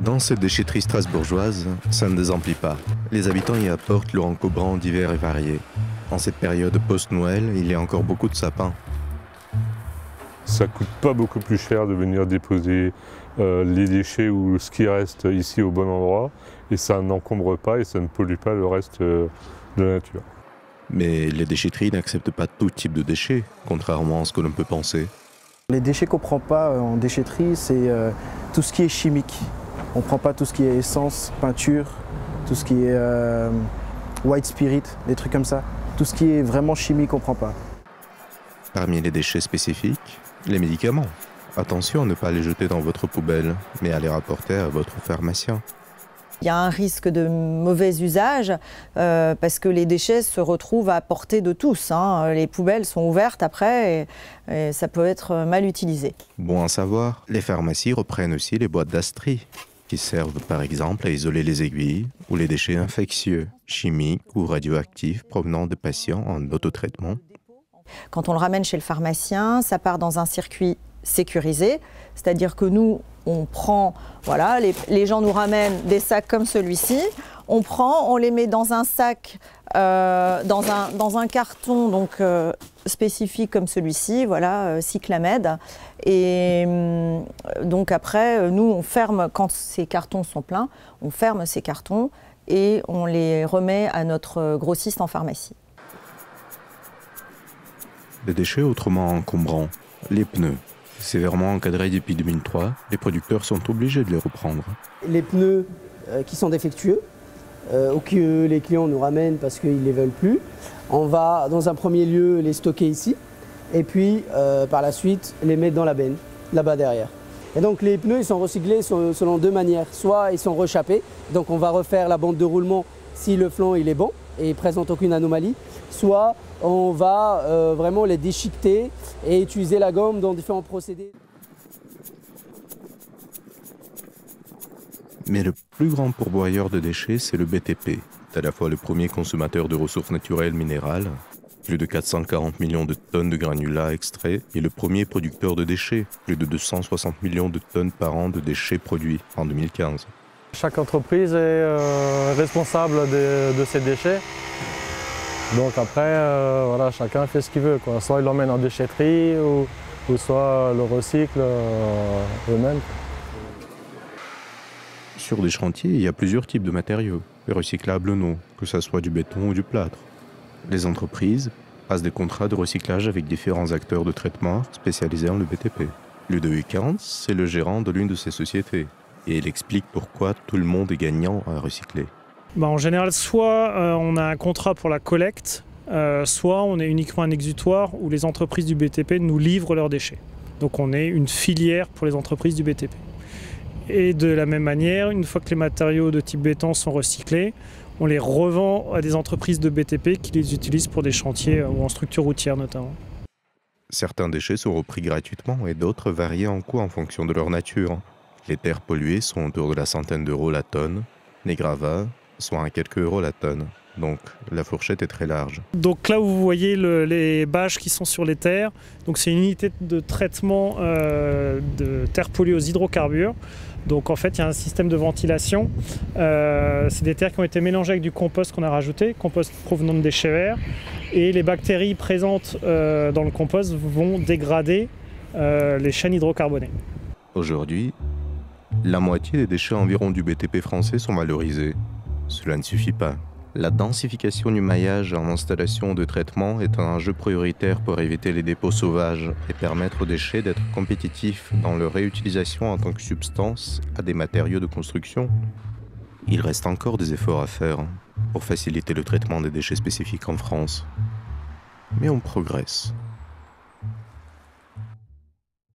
Dans cette déchetterie strasbourgeoise, ça ne désemplit pas. Les habitants y apportent leur encombrants divers et variés. En cette période post-Noël, il y a encore beaucoup de sapins. Ça coûte pas beaucoup plus cher de venir déposer les déchets ou ce qui reste ici au bon endroit, et ça n'encombre pas et ça ne pollue pas le reste de la nature. Mais les déchetteries n'acceptent pas tout type de déchets, contrairement à ce que l'on peut penser. Les déchets qu'on ne prend pas en déchetterie, c'est tout ce qui est chimique. On ne prend pas tout ce qui est essence, peinture, tout ce qui est white spirit, des trucs comme ça. Tout ce qui est vraiment chimique, on ne prend pas. Parmi les déchets spécifiques, les médicaments. Attention à ne pas les jeter dans votre poubelle, mais à les rapporter à votre pharmacien. Il y a un risque de mauvais usage parce que les déchets se retrouvent à portée de tous. Les poubelles sont ouvertes après et ça peut être mal utilisé. Bon à savoir, les pharmacies reprennent aussi les boîtes d'Astri, qui servent par exemple à isoler les aiguilles ou les déchets infectieux, chimiques ou radioactifs provenant de patients en autotraitement. Quand on le ramène chez le pharmacien, ça part dans un circuit sécurisé, c'est-à-dire que nous, on prend, voilà, les gens nous ramènent des sacs comme celui-ci, on les met dans un sac, dans un carton donc, spécifique comme celui-ci, voilà, Cyclamed. Et donc après, nous, on ferme, quand ces cartons sont pleins, on ferme ces cartons et on les remet à notre grossiste en pharmacie. Les déchets autrement encombrants, les pneus. Sévèrement encadrés depuis 2003, les producteurs sont obligés de les reprendre. Les pneus qui sont défectueux, ou que les clients nous ramènent parce qu'ils ne les veulent plus, on va dans un premier lieu les stocker ici, et puis par la suite les mettre dans la benne, là-bas derrière. Et donc les pneus ils sont recyclés selon deux manières. Soit ils sont rechappés, donc on va refaire la bande de roulement si le flanc il est bon et ne présente aucune anomalie, soit on va vraiment les déchiqueter et utiliser la gomme dans différents procédés. Mais le plus grand pourvoyeur de déchets, c'est le BTP. C'est à la fois le premier consommateur de ressources naturelles minérales, plus de 440 millions de tonnes de granulats extraits, et le premier producteur de déchets, plus de 260 millions de tonnes par an de déchets produits en 2015. Chaque entreprise est responsable de ses déchets. Donc après, voilà, chacun fait ce qu'il veut, quoi. Soit il l'emmène en déchetterie ou soit le recycle eux-mêmes. Sur des chantiers, il y a plusieurs types de matériaux, recyclables ou non, que ce soit du béton ou du plâtre. Les entreprises passent des contrats de recyclage avec différents acteurs de traitement spécialisés en le BTP. Ludovic Hans, c'est le gérant de l'une de ces sociétés, et il explique pourquoi tout le monde est gagnant à recycler. En général, soit on a un contrat pour la collecte, soit on est uniquement un exutoire où les entreprises du BTP nous livrent leurs déchets. Donc on est une filière pour les entreprises du BTP. Et de la même manière, une fois que les matériaux de type béton sont recyclés, on les revend à des entreprises de BTP qui les utilisent pour des chantiers ou en structure routière notamment. Certains déchets sont repris gratuitement et d'autres varient en coût en fonction de leur nature. Les terres polluées sont autour de la centaine d'euros la tonne, les gravats sont à quelques euros la tonne. Donc la fourchette est très large. Donc là où vous voyez les bâches qui sont sur les terres, donc c'est une unité de traitement de terres polluées aux hydrocarbures. Donc en fait il y a un système de ventilation. C'est des terres qui ont été mélangées avec du compost qu'on a rajouté, compost provenant de déchets verts. Et les bactéries présentes dans le compost vont dégrader les chaînes hydrocarbonées. Aujourd'hui, la moitié des déchets environ du BTP français sont valorisés. Cela ne suffit pas. La densification du maillage en installation de traitement est un enjeu prioritaire pour éviter les dépôts sauvages et permettre aux déchets d'être compétitifs dans leur réutilisation en tant que substance à des matériaux de construction. Il reste encore des efforts à faire pour faciliter le traitement des déchets spécifiques en France. Mais on progresse.